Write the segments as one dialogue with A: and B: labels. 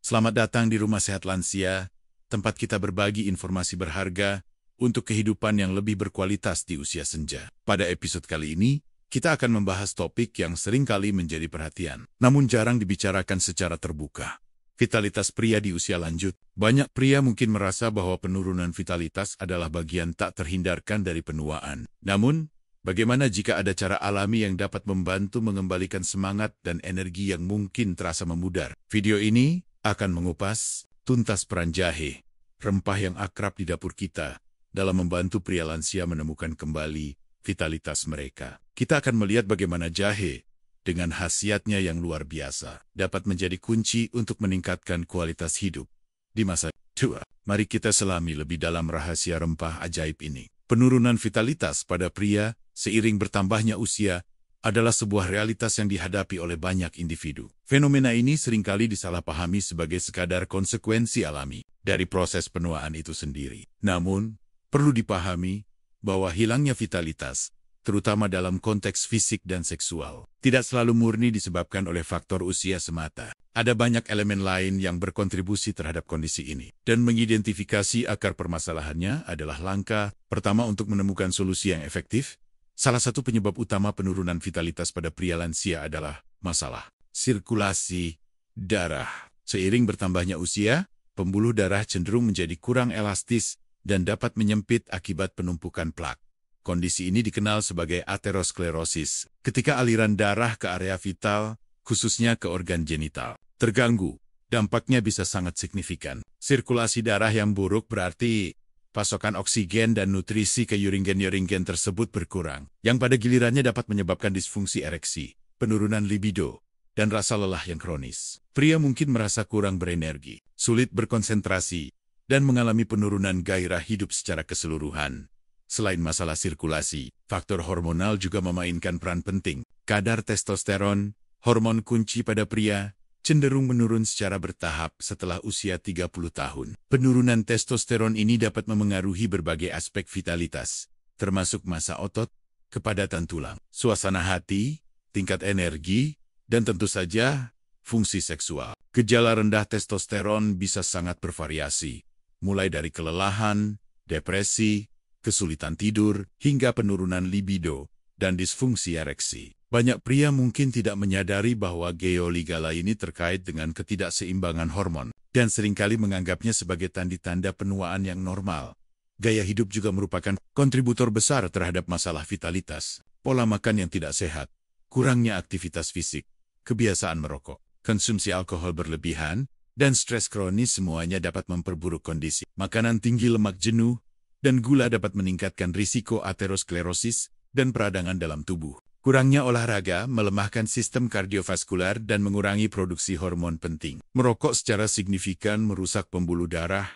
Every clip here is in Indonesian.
A: Selamat datang di Rumah Sehat Lansia, tempat kita berbagi informasi berharga untuk kehidupan yang lebih berkualitas di usia senja. Pada episode kali ini, kita akan membahas topik yang seringkali menjadi perhatian, namun jarang dibicarakan secara terbuka. Vitalitas pria di usia lanjut. Banyak pria mungkin merasa bahwa penurunan vitalitas adalah bagian tak terhindarkan dari penuaan. Namun, bagaimana jika ada cara alami yang dapat membantu mengembalikan semangat dan energi yang mungkin terasa memudar? Video ini akan mengupas tuntas peran jahe, rempah yang akrab di dapur kita, dalam membantu pria lansia menemukan kembali vitalitas mereka. Kita akan melihat bagaimana jahe, dengan khasiatnya yang luar biasa, dapat menjadi kunci untuk meningkatkan kualitas hidup di masa tua. Mari kita selami lebih dalam rahasia rempah ajaib ini. Penurunan vitalitas pada pria seiring bertambahnya usia adalah sebuah realitas yang dihadapi oleh banyak individu. Fenomena ini seringkali disalahpahami sebagai sekadar konsekuensi alami dari proses penuaan itu sendiri. Namun, perlu dipahami bahwa hilangnya vitalitas, terutama dalam konteks fisik dan seksual, tidak selalu murni disebabkan oleh faktor usia semata. Ada banyak elemen lain yang berkontribusi terhadap kondisi ini. Dan mengidentifikasi akar permasalahannya adalah langkah pertama untuk menemukan solusi yang efektif. Salah satu penyebab utama penurunan vitalitas pada pria lansia adalah masalah sirkulasi darah. Seiring bertambahnya usia, pembuluh darah cenderung menjadi kurang elastis dan dapat menyempit akibat penumpukan plak. Kondisi ini dikenal sebagai aterosklerosis, ketika aliran darah ke area vital, khususnya ke organ genital, terganggu. Dampaknya bisa sangat signifikan. Sirkulasi darah yang buruk berarti pasokan oksigen dan nutrisi ke uringen-uringen tersebut berkurang, yang pada gilirannya dapat menyebabkan disfungsi ereksi, penurunan libido, dan rasa lelah yang kronis. Pria mungkin merasa kurang berenergi, sulit berkonsentrasi, dan mengalami penurunan gairah hidup secara keseluruhan. Selain masalah sirkulasi, faktor hormonal juga memainkan peran penting. Kadar testosteron, hormon kunci pada pria, cenderung menurun secara bertahap setelah usia 30 tahun. Penurunan testosteron ini dapat memengaruhi berbagai aspek vitalitas, termasuk massa otot, kepadatan tulang, suasana hati, tingkat energi, dan tentu saja fungsi seksual. Gejala rendah testosteron bisa sangat bervariasi, mulai dari kelelahan, depresi, kesulitan tidur, hingga penurunan libido dan disfungsi ereksi. Banyak pria mungkin tidak menyadari bahwa gejala ini terkait dengan ketidakseimbangan hormon, dan seringkali menganggapnya sebagai tanda-tanda penuaan yang normal. Gaya hidup juga merupakan kontributor besar terhadap masalah vitalitas. Pola makan yang tidak sehat, kurangnya aktivitas fisik, kebiasaan merokok, konsumsi alkohol berlebihan, dan stres kronis semuanya dapat memperburuk kondisi. Makanan tinggi lemak jenuh dan gula dapat meningkatkan risiko aterosklerosis dan peradangan dalam tubuh. Kurangnya olahraga melemahkan sistem kardiovaskular dan mengurangi produksi hormon penting. Merokok secara signifikan merusak pembuluh darah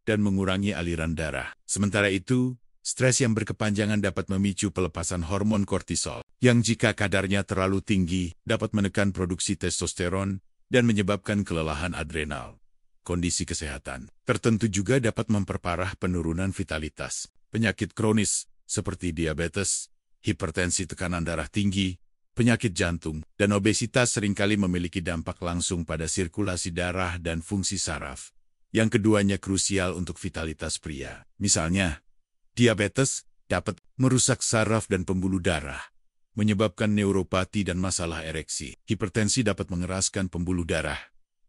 A: dan mengurangi aliran darah. Sementara itu, stres yang berkepanjangan dapat memicu pelepasan hormon kortisol, yang jika kadarnya terlalu tinggi dapat menekan produksi testosteron dan menyebabkan kelelahan adrenal. Kondisi kesehatan tertentu juga dapat memperparah penurunan vitalitas. Penyakit kronis seperti diabetes, hipertensi tekanan darah tinggi, penyakit jantung, dan obesitas seringkali memiliki dampak langsung pada sirkulasi darah dan fungsi saraf, yang keduanya krusial untuk vitalitas pria. Misalnya, diabetes dapat merusak saraf dan pembuluh darah, menyebabkan neuropati dan masalah ereksi. Hipertensi dapat mengeraskan pembuluh darah,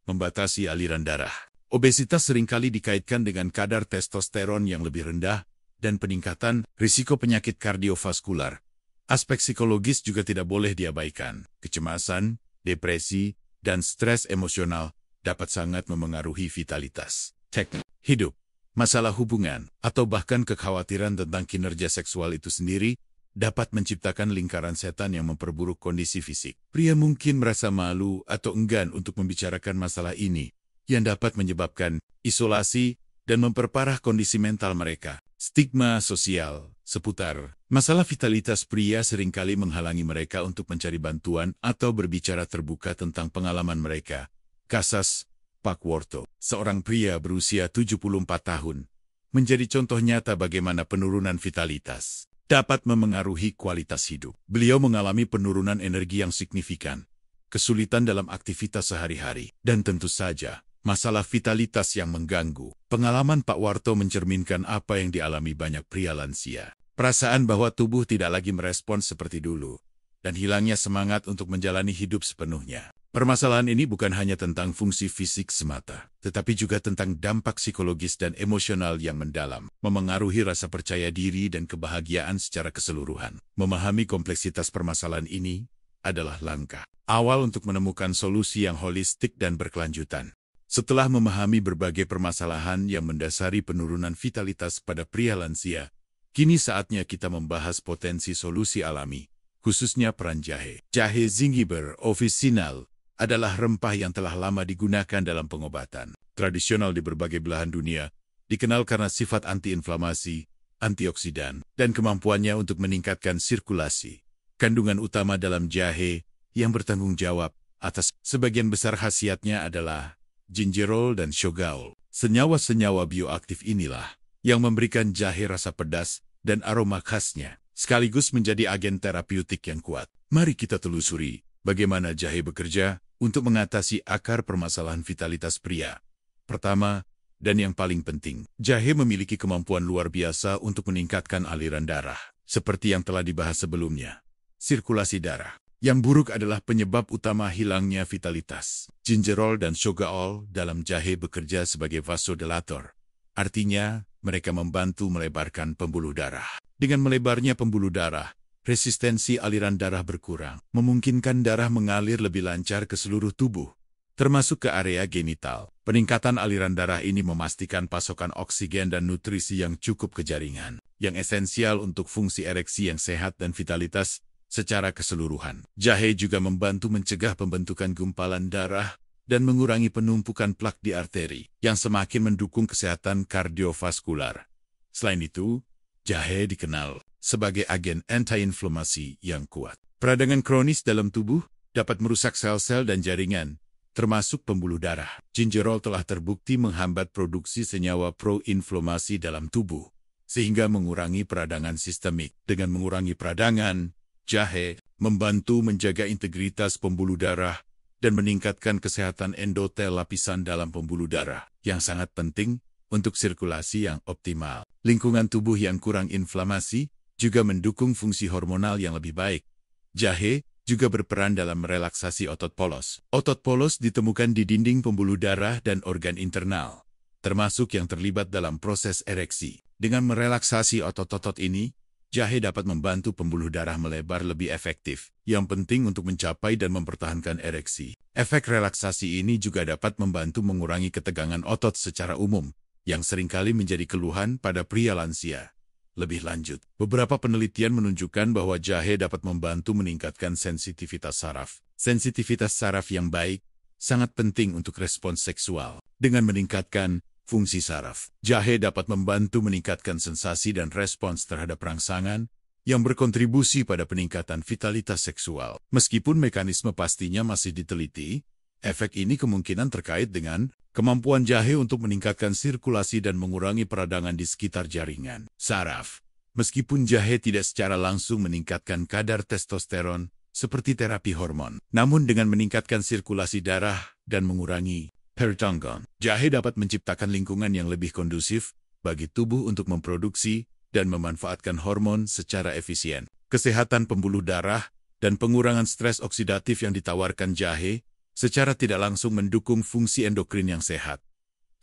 A: membatasi aliran darah. Obesitas seringkali dikaitkan dengan kadar testosteron yang lebih rendah dan peningkatan risiko penyakit kardiovaskular. Aspek psikologis juga tidak boleh diabaikan. Kecemasan, depresi, dan stres emosional dapat sangat memengaruhi vitalitas. Teknik hidup, masalah hubungan, atau bahkan kekhawatiran tentang kinerja seksual itu sendiri dapat menciptakan lingkaran setan yang memperburuk kondisi fisik. Pria mungkin merasa malu atau enggan untuk membicarakan masalah ini, yang dapat menyebabkan isolasi dan memperparah kondisi mental mereka. Stigma sosial seputar masalah vitalitas pria seringkali menghalangi mereka untuk mencari bantuan atau berbicara terbuka tentang pengalaman mereka. Kasus Pak Worto, seorang pria berusia 74 tahun, menjadi contoh nyata bagaimana penurunan vitalitas dapat memengaruhi kualitas hidup. Beliau mengalami penurunan energi yang signifikan, kesulitan dalam aktivitas sehari-hari, dan tentu saja Masalah vitalitas yang mengganggu. Pengalaman Pak Warto mencerminkan apa yang dialami banyak pria lansia. Perasaan bahwa tubuh tidak lagi merespons seperti dulu, dan hilangnya semangat untuk menjalani hidup sepenuhnya. Permasalahan ini bukan hanya tentang fungsi fisik semata, tetapi juga tentang dampak psikologis dan emosional yang mendalam, memengaruhi rasa percaya diri dan kebahagiaan secara keseluruhan. Memahami kompleksitas permasalahan ini adalah langkah awal untuk menemukan solusi yang holistik dan berkelanjutan. Setelah memahami berbagai permasalahan yang mendasari penurunan vitalitas pada pria lansia, kini saatnya kita membahas potensi solusi alami, khususnya peran jahe. Jahe Zingiber officinal adalah rempah yang telah lama digunakan dalam pengobatan tradisional di berbagai belahan dunia, dikenal karena sifat antiinflamasi, antioksidan, dan kemampuannya untuk meningkatkan sirkulasi. Kandungan utama dalam jahe yang bertanggung jawab atas sebagian besar khasiatnya adalah gingerol dan shogaol. Senyawa-senyawa bioaktif inilah yang memberikan jahe rasa pedas dan aroma khasnya, sekaligus menjadi agen terapeutik yang kuat. Mari kita telusuri bagaimana jahe bekerja untuk mengatasi akar permasalahan vitalitas pria. Pertama, dan yang paling penting, jahe memiliki kemampuan luar biasa untuk meningkatkan aliran darah. Seperti yang telah dibahas sebelumnya, sirkulasi darah yang buruk adalah penyebab utama hilangnya vitalitas. Gingerol dan shogaol dalam jahe bekerja sebagai vasodilator. Artinya, mereka membantu melebarkan pembuluh darah. Dengan melebarnya pembuluh darah, resistensi aliran darah berkurang, memungkinkan darah mengalir lebih lancar ke seluruh tubuh, termasuk ke area genital. Peningkatan aliran darah ini memastikan pasokan oksigen dan nutrisi yang cukup ke jaringan, yang esensial untuk fungsi ereksi yang sehat dan vitalitas secara keseluruhan. Jahe juga membantu mencegah pembentukan gumpalan darah dan mengurangi penumpukan plak di arteri, yang semakin mendukung kesehatan kardiovaskular. Selain itu, jahe dikenal sebagai agen anti-inflamasi yang kuat. Peradangan kronis dalam tubuh dapat merusak sel-sel dan jaringan, termasuk pembuluh darah. Gingerol telah terbukti menghambat produksi senyawa pro-inflamasi dalam tubuh, sehingga mengurangi peradangan sistemik. Dengan mengurangi peradangan, jahe membantu menjaga integritas pembuluh darah dan meningkatkan kesehatan endotel lapisan dalam pembuluh darah, yang sangat penting untuk sirkulasi yang optimal. Lingkungan tubuh yang kurang inflamasi juga mendukung fungsi hormonal yang lebih baik. Jahe juga berperan dalam merelaksasi otot polos. Otot polos ditemukan di dinding pembuluh darah dan organ internal, termasuk yang terlibat dalam proses ereksi. Dengan merelaksasi otot-otot ini, jahe dapat membantu pembuluh darah melebar lebih efektif, yang penting untuk mencapai dan mempertahankan ereksi. Efek relaksasi ini juga dapat membantu mengurangi ketegangan otot secara umum, yang seringkali menjadi keluhan pada pria lansia. Lebih lanjut, beberapa penelitian menunjukkan bahwa jahe dapat membantu meningkatkan sensitivitas saraf. Sensitivitas saraf yang baik sangat penting untuk respons seksual. Dengan meningkatkan fungsi saraf, jahe dapat membantu meningkatkan sensasi dan respons terhadap rangsangan, yang berkontribusi pada peningkatan vitalitas seksual. Meskipun mekanisme pastinya masih diteliti, efek ini kemungkinan terkait dengan kemampuan jahe untuk meningkatkan sirkulasi dan mengurangi peradangan di sekitar jaringan saraf. Meskipun jahe tidak secara langsung meningkatkan kadar testosteron seperti terapi hormon, namun dengan meningkatkan sirkulasi darah dan mengurangi pertonggon, jahe dapat menciptakan lingkungan yang lebih kondusif bagi tubuh untuk memproduksi dan memanfaatkan hormon secara efisien. Kesehatan pembuluh darah dan pengurangan stres oksidatif yang ditawarkan jahe secara tidak langsung mendukung fungsi endokrin yang sehat.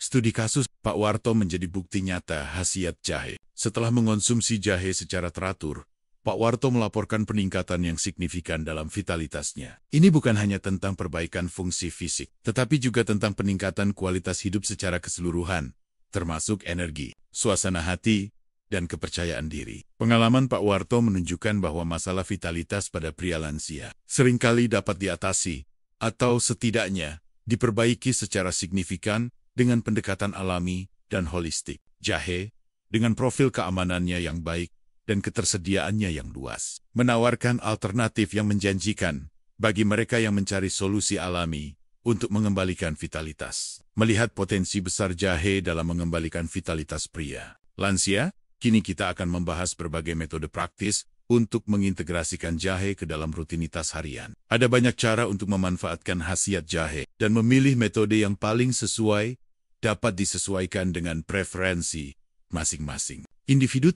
A: Studi kasus Pak Warto menjadi bukti nyata khasiat jahe. Setelah mengonsumsi jahe secara teratur, Pak Warto melaporkan peningkatan yang signifikan dalam vitalitasnya. Ini bukan hanya tentang perbaikan fungsi fisik, tetapi juga tentang peningkatan kualitas hidup secara keseluruhan, termasuk energi, suasana hati, dan kepercayaan diri. Pengalaman Pak Warto menunjukkan bahwa masalah vitalitas pada pria lansia seringkali dapat diatasi, atau setidaknya diperbaiki secara signifikan dengan pendekatan alami dan holistik. Jahe, dengan profil keamanannya yang baik dan ketersediaannya yang luas, menawarkan alternatif yang menjanjikan bagi mereka yang mencari solusi alami untuk mengembalikan vitalitas. Melihat potensi besar jahe dalam mengembalikan vitalitas pria lansia, kini kita akan membahas berbagai metode praktis untuk mengintegrasikan jahe ke dalam rutinitas harian. Ada banyak cara untuk memanfaatkan khasiat jahe, dan memilih metode yang paling sesuai dapat disesuaikan dengan preferensi masing-masing. Individu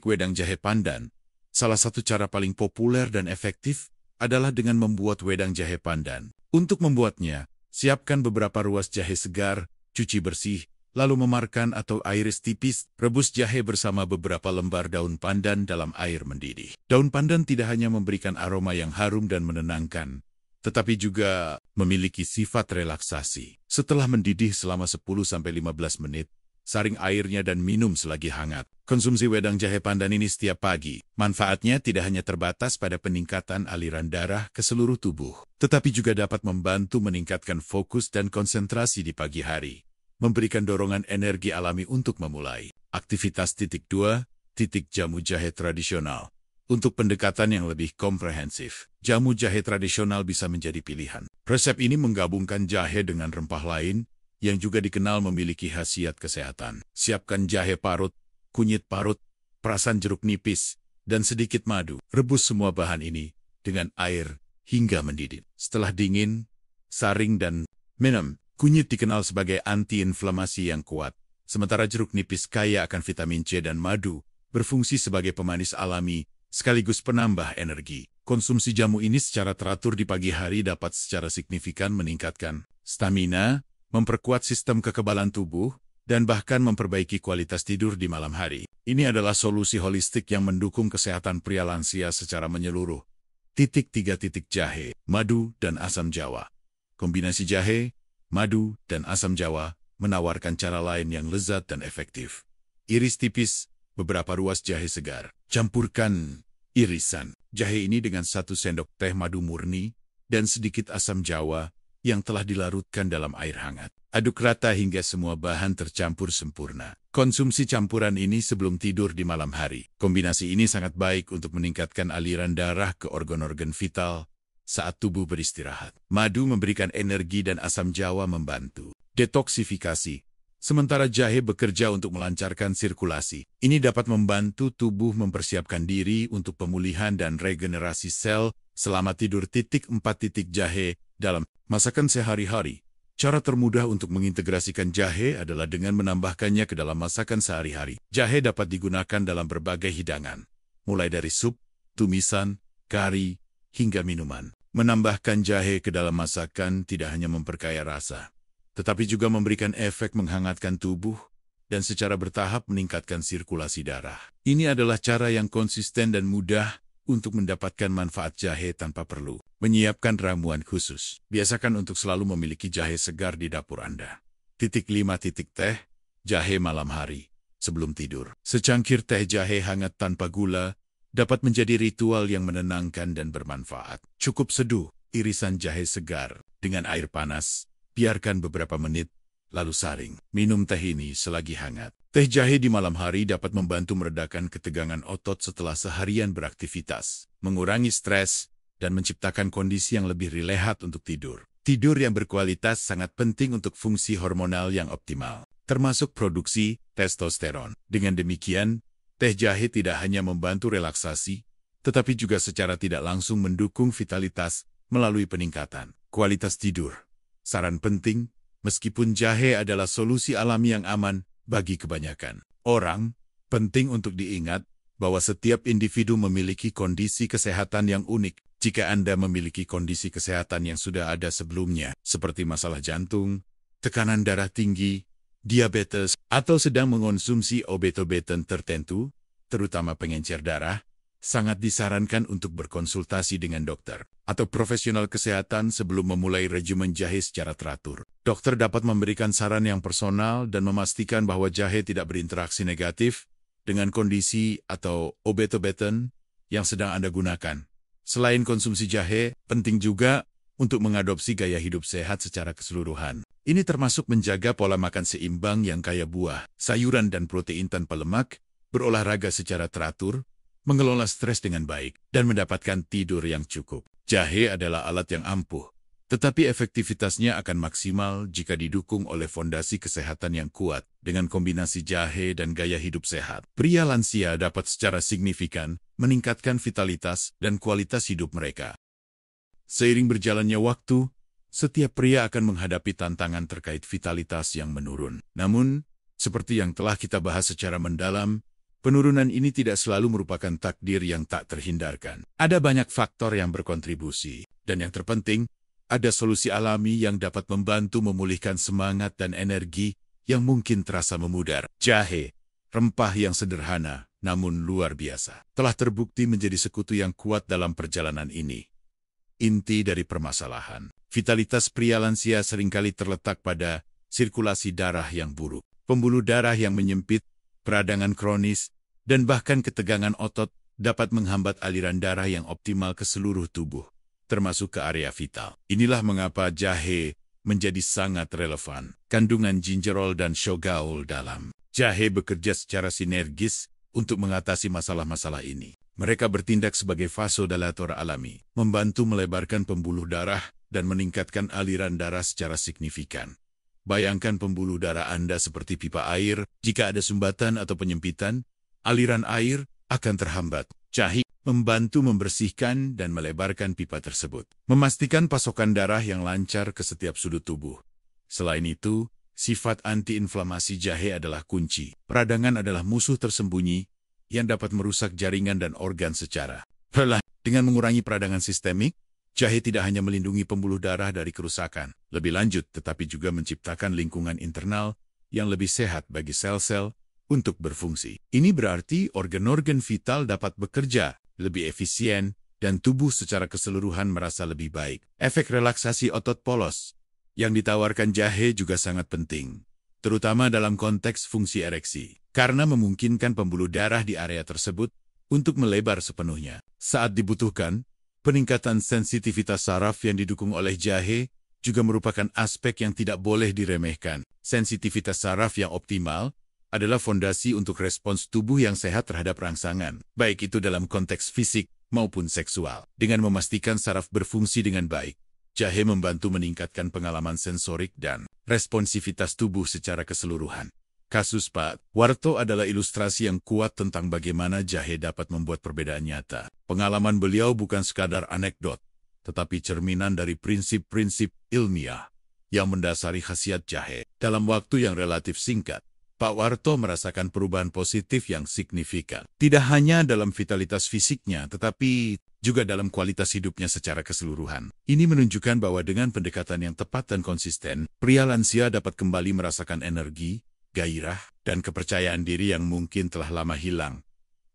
A: wedang jahe pandan. Salah satu cara paling populer dan efektif adalah dengan membuat wedang jahe pandan. Untuk membuatnya, siapkan beberapa ruas jahe segar, cuci bersih, lalu memarkan atau iris tipis, rebus jahe bersama beberapa lembar daun pandan dalam air mendidih. Daun pandan tidak hanya memberikan aroma yang harum dan menenangkan, tetapi juga memiliki sifat relaksasi. Setelah mendidih selama 10-15 menit, saring airnya dan minum selagi hangat. Konsumsi wedang jahe pandan ini setiap pagi. Manfaatnya tidak hanya terbatas pada peningkatan aliran darah ke seluruh tubuh, tetapi juga dapat membantu meningkatkan fokus dan konsentrasi di pagi hari, memberikan dorongan energi alami untuk memulai aktivitas. 2. Jamu jahe tradisional. Untuk pendekatan yang lebih komprehensif, jamu jahe tradisional bisa menjadi pilihan. Resep ini menggabungkan jahe dengan rempah lain yang juga dikenal memiliki khasiat kesehatan. Siapkan jahe parut, kunyit parut, perasan jeruk nipis, dan sedikit madu. Rebus semua bahan ini dengan air hingga mendidih. Setelah dingin, saring dan minum. Kunyit dikenal sebagai anti-inflamasi yang kuat, sementara jeruk nipis kaya akan vitamin C dan madu berfungsi sebagai pemanis alami sekaligus penambah energi. Konsumsi jamu ini secara teratur di pagi hari dapat secara signifikan meningkatkan stamina, memperkuat sistem kekebalan tubuh, dan bahkan memperbaiki kualitas tidur di malam hari. Ini adalah solusi holistik yang mendukung kesehatan pria lansia secara menyeluruh. 3. Jahe, madu, dan asam jawa. Kombinasi jahe, madu, dan asam jawa menawarkan cara lain yang lezat dan efektif. Iris tipis beberapa ruas jahe segar. Campurkan irisan jahe ini dengan 1 sendok teh madu murni dan sedikit asam jawa yang telah dilarutkan dalam air hangat. Aduk rata hingga semua bahan tercampur sempurna. Konsumsi campuran ini sebelum tidur di malam hari. Kombinasi ini sangat baik untuk meningkatkan aliran darah ke organ-organ vital saat tubuh beristirahat. Madu memberikan energi dan asam jawa membantu detoksifikasi, sementara jahe bekerja untuk melancarkan sirkulasi. Ini dapat membantu tubuh mempersiapkan diri untuk pemulihan dan regenerasi sel selama tidur. 4. Jahe dalam masakan sehari-hari. Cara termudah untuk mengintegrasikan jahe adalah dengan menambahkannya ke dalam masakan sehari-hari. Jahe dapat digunakan dalam berbagai hidangan, mulai dari sup, tumisan, kari, hingga minuman. Menambahkan jahe ke dalam masakan tidak hanya memperkaya rasa, tetapi juga memberikan efek menghangatkan tubuh dan secara bertahap meningkatkan sirkulasi darah. Ini adalah cara yang konsisten dan mudah untuk mendapatkan manfaat jahe tanpa perlu menyiapkan ramuan khusus. Biasakan untuk selalu memiliki jahe segar di dapur Anda. 5. Teh, jahe malam hari. Sebelum tidur, secangkir teh jahe hangat tanpa gula dapat menjadi ritual yang menenangkan dan bermanfaat. Cukup seduh irisan jahe segar dengan air panas, biarkan beberapa menit, lalu saring. Minum teh ini selagi hangat. Teh jahe di malam hari dapat membantu meredakan ketegangan otot setelah seharian beraktivitas, mengurangi stres, dan menciptakan kondisi yang lebih rileks untuk tidur. Tidur yang berkualitas sangat penting untuk fungsi hormonal yang optimal, termasuk produksi testosteron. Dengan demikian, teh jahe tidak hanya membantu relaksasi, tetapi juga secara tidak langsung mendukung vitalitas melalui peningkatan kualitas tidur. Saran penting, meskipun jahe adalah solusi alami yang aman bagi kebanyakan orang, penting untuk diingat bahwa setiap individu memiliki kondisi kesehatan yang unik. Jika Anda memiliki kondisi kesehatan yang sudah ada sebelumnya, seperti masalah jantung, tekanan darah tinggi, diabetes, atau sedang mengonsumsi obat-obatan tertentu, terutama pengencer darah, sangat disarankan untuk berkonsultasi dengan dokter atau profesional kesehatan sebelum memulai regimen jahe secara teratur. Dokter dapat memberikan saran yang personal dan memastikan bahwa jahe tidak berinteraksi negatif dengan kondisi atau obat-obatan yang sedang Anda gunakan. Selain konsumsi jahe, penting juga untuk mengadopsi gaya hidup sehat secara keseluruhan. Ini termasuk menjaga pola makan seimbang yang kaya buah, sayuran dan protein tanpa lemak, berolahraga secara teratur, mengelola stres dengan baik, dan mendapatkan tidur yang cukup. Jahe adalah alat yang ampuh Tetapi efektivitasnya akan maksimal jika didukung oleh fondasi kesehatan yang kuat dengan kombinasi jahe dan gaya hidup sehat. Pria lansia dapat secara signifikan meningkatkan vitalitas dan kualitas hidup mereka. Seiring berjalannya waktu, setiap pria akan menghadapi tantangan terkait vitalitas yang menurun. Namun, seperti yang telah kita bahas secara mendalam, penurunan ini tidak selalu merupakan takdir yang tak terhindarkan. Ada banyak faktor yang berkontribusi, dan yang terpenting, ada solusi alami yang dapat membantu memulihkan semangat dan energi yang mungkin terasa memudar. Jahe, rempah yang sederhana namun luar biasa, telah terbukti menjadi sekutu yang kuat dalam perjalanan ini. Inti dari permasalahan, vitalitas pria lansia seringkali terletak pada sirkulasi darah yang buruk, pembuluh darah yang menyempit, peradangan kronis, dan bahkan ketegangan otot dapat menghambat aliran darah yang optimal ke seluruh tubuh, termasuk ke area vital. Inilah mengapa jahe menjadi sangat relevan. Kandungan gingerol dan shogaol dalam jahe bekerja secara sinergis untuk mengatasi masalah-masalah ini. Mereka bertindak sebagai vasodilator alami, membantu melebarkan pembuluh darah dan meningkatkan aliran darah secara signifikan. Bayangkan pembuluh darah Anda seperti pipa air. Jika ada sumbatan atau penyempitan, aliran air akan terhambat. Jahe membantu membersihkan dan melebarkan pipa tersebut, memastikan pasokan darah yang lancar ke setiap sudut tubuh. Selain itu, sifat antiinflamasi jahe adalah kunci. Peradangan adalah musuh tersembunyi yang dapat merusak jaringan dan organ secara perlahan. Dengan mengurangi peradangan sistemik, jahe tidak hanya melindungi pembuluh darah dari kerusakan lebih lanjut, tetapi juga menciptakan lingkungan internal yang lebih sehat bagi sel-sel untuk berfungsi. Ini berarti organ-organ vital dapat bekerja lebih efisien, dan tubuh secara keseluruhan merasa lebih baik. Efek relaksasi otot polos yang ditawarkan jahe juga sangat penting, terutama dalam konteks fungsi ereksi, karena memungkinkan pembuluh darah di area tersebut untuk melebar sepenuhnya. Saat dibutuhkan, peningkatan sensitivitas saraf yang didukung oleh jahe juga merupakan aspek yang tidak boleh diremehkan. Sensitivitas saraf yang optimal adalah fondasi untuk respons tubuh yang sehat terhadap rangsangan, baik itu dalam konteks fisik maupun seksual. Dengan memastikan saraf berfungsi dengan baik, jahe membantu meningkatkan pengalaman sensorik dan responsivitas tubuh secara keseluruhan. Kasus Pak Warto adalah ilustrasi yang kuat tentang bagaimana jahe dapat membuat perbedaan nyata. Pengalaman beliau bukan sekadar anekdot, tetapi cerminan dari prinsip-prinsip ilmiah yang mendasari khasiat jahe. Dalam waktu yang relatif singkat, Pak Warto merasakan perubahan positif yang signifikan. Tidak hanya dalam vitalitas fisiknya, tetapi juga dalam kualitas hidupnya secara keseluruhan. Ini menunjukkan bahwa dengan pendekatan yang tepat dan konsisten, pria lansia dapat kembali merasakan energi, gairah, dan kepercayaan diri yang mungkin telah lama hilang.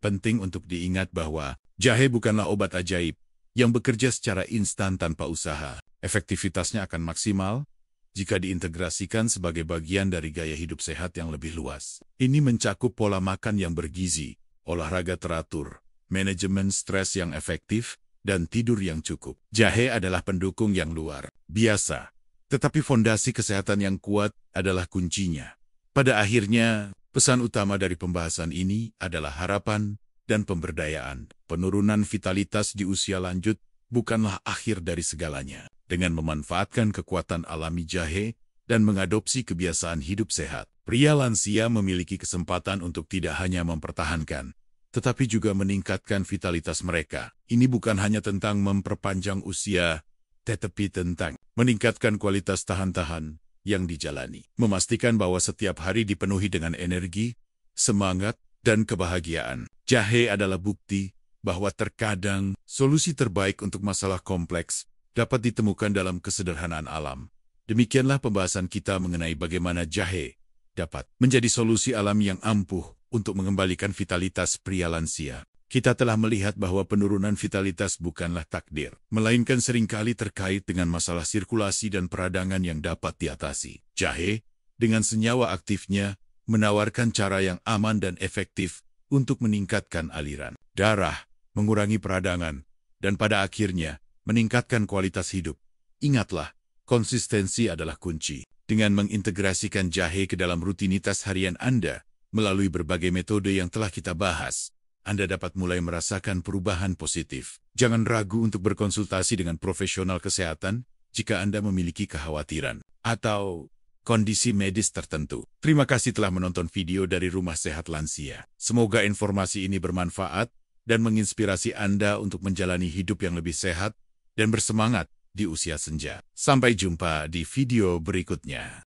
A: Penting untuk diingat bahwa jahe bukanlah obat ajaib yang bekerja secara instan tanpa usaha. Efektivitasnya akan maksimal jika diintegrasikan sebagai bagian dari gaya hidup sehat yang lebih luas. Ini mencakup pola makan yang bergizi, olahraga teratur, manajemen stres yang efektif, dan tidur yang cukup. Jahe adalah pendukung yang luar biasa, tetapi fondasi kesehatan yang kuat adalah kuncinya. Pada akhirnya, pesan utama dari pembahasan ini adalah harapan dan pemberdayaan. Penurunan vitalitas di usia lanjut bukanlah akhir dari segalanya. Dengan memanfaatkan kekuatan alami jahe dan mengadopsi kebiasaan hidup sehat, pria lansia memiliki kesempatan untuk tidak hanya mempertahankan, tetapi juga meningkatkan vitalitas mereka. Ini bukan hanya tentang memperpanjang usia, tetapi tentang meningkatkan kualitas tahan-tahan yang dijalani. Memastikan bahwa setiap hari dipenuhi dengan energi, semangat, dan kebahagiaan. Jahe adalah bukti bahwa terkadang solusi terbaik untuk masalah kompleks dapat ditemukan dalam kesederhanaan alam. Demikianlah pembahasan kita mengenai bagaimana jahe dapat menjadi solusi alami yang ampuh untuk mengembalikan vitalitas pria lansia. Kita telah melihat bahwa penurunan vitalitas bukanlah takdir, melainkan seringkali terkait dengan masalah sirkulasi dan peradangan yang dapat diatasi. Jahe, dengan senyawa aktifnya, menawarkan cara yang aman dan efektif untuk meningkatkan aliran darah, mengurangi peradangan, dan pada akhirnya, meningkatkan kualitas hidup. Ingatlah, konsistensi adalah kunci. Dengan mengintegrasikan jahe ke dalam rutinitas harian Anda, melalui berbagai metode yang telah kita bahas, Anda dapat mulai merasakan perubahan positif. Jangan ragu untuk berkonsultasi dengan profesional kesehatan jika Anda memiliki kekhawatiran atau kondisi medis tertentu. Terima kasih telah menonton video dari Rumah Sehat Lansia. Semoga informasi ini bermanfaat dan menginspirasi Anda untuk menjalani hidup yang lebih sehat dan bersemangat di usia senja. Sampai jumpa di video berikutnya.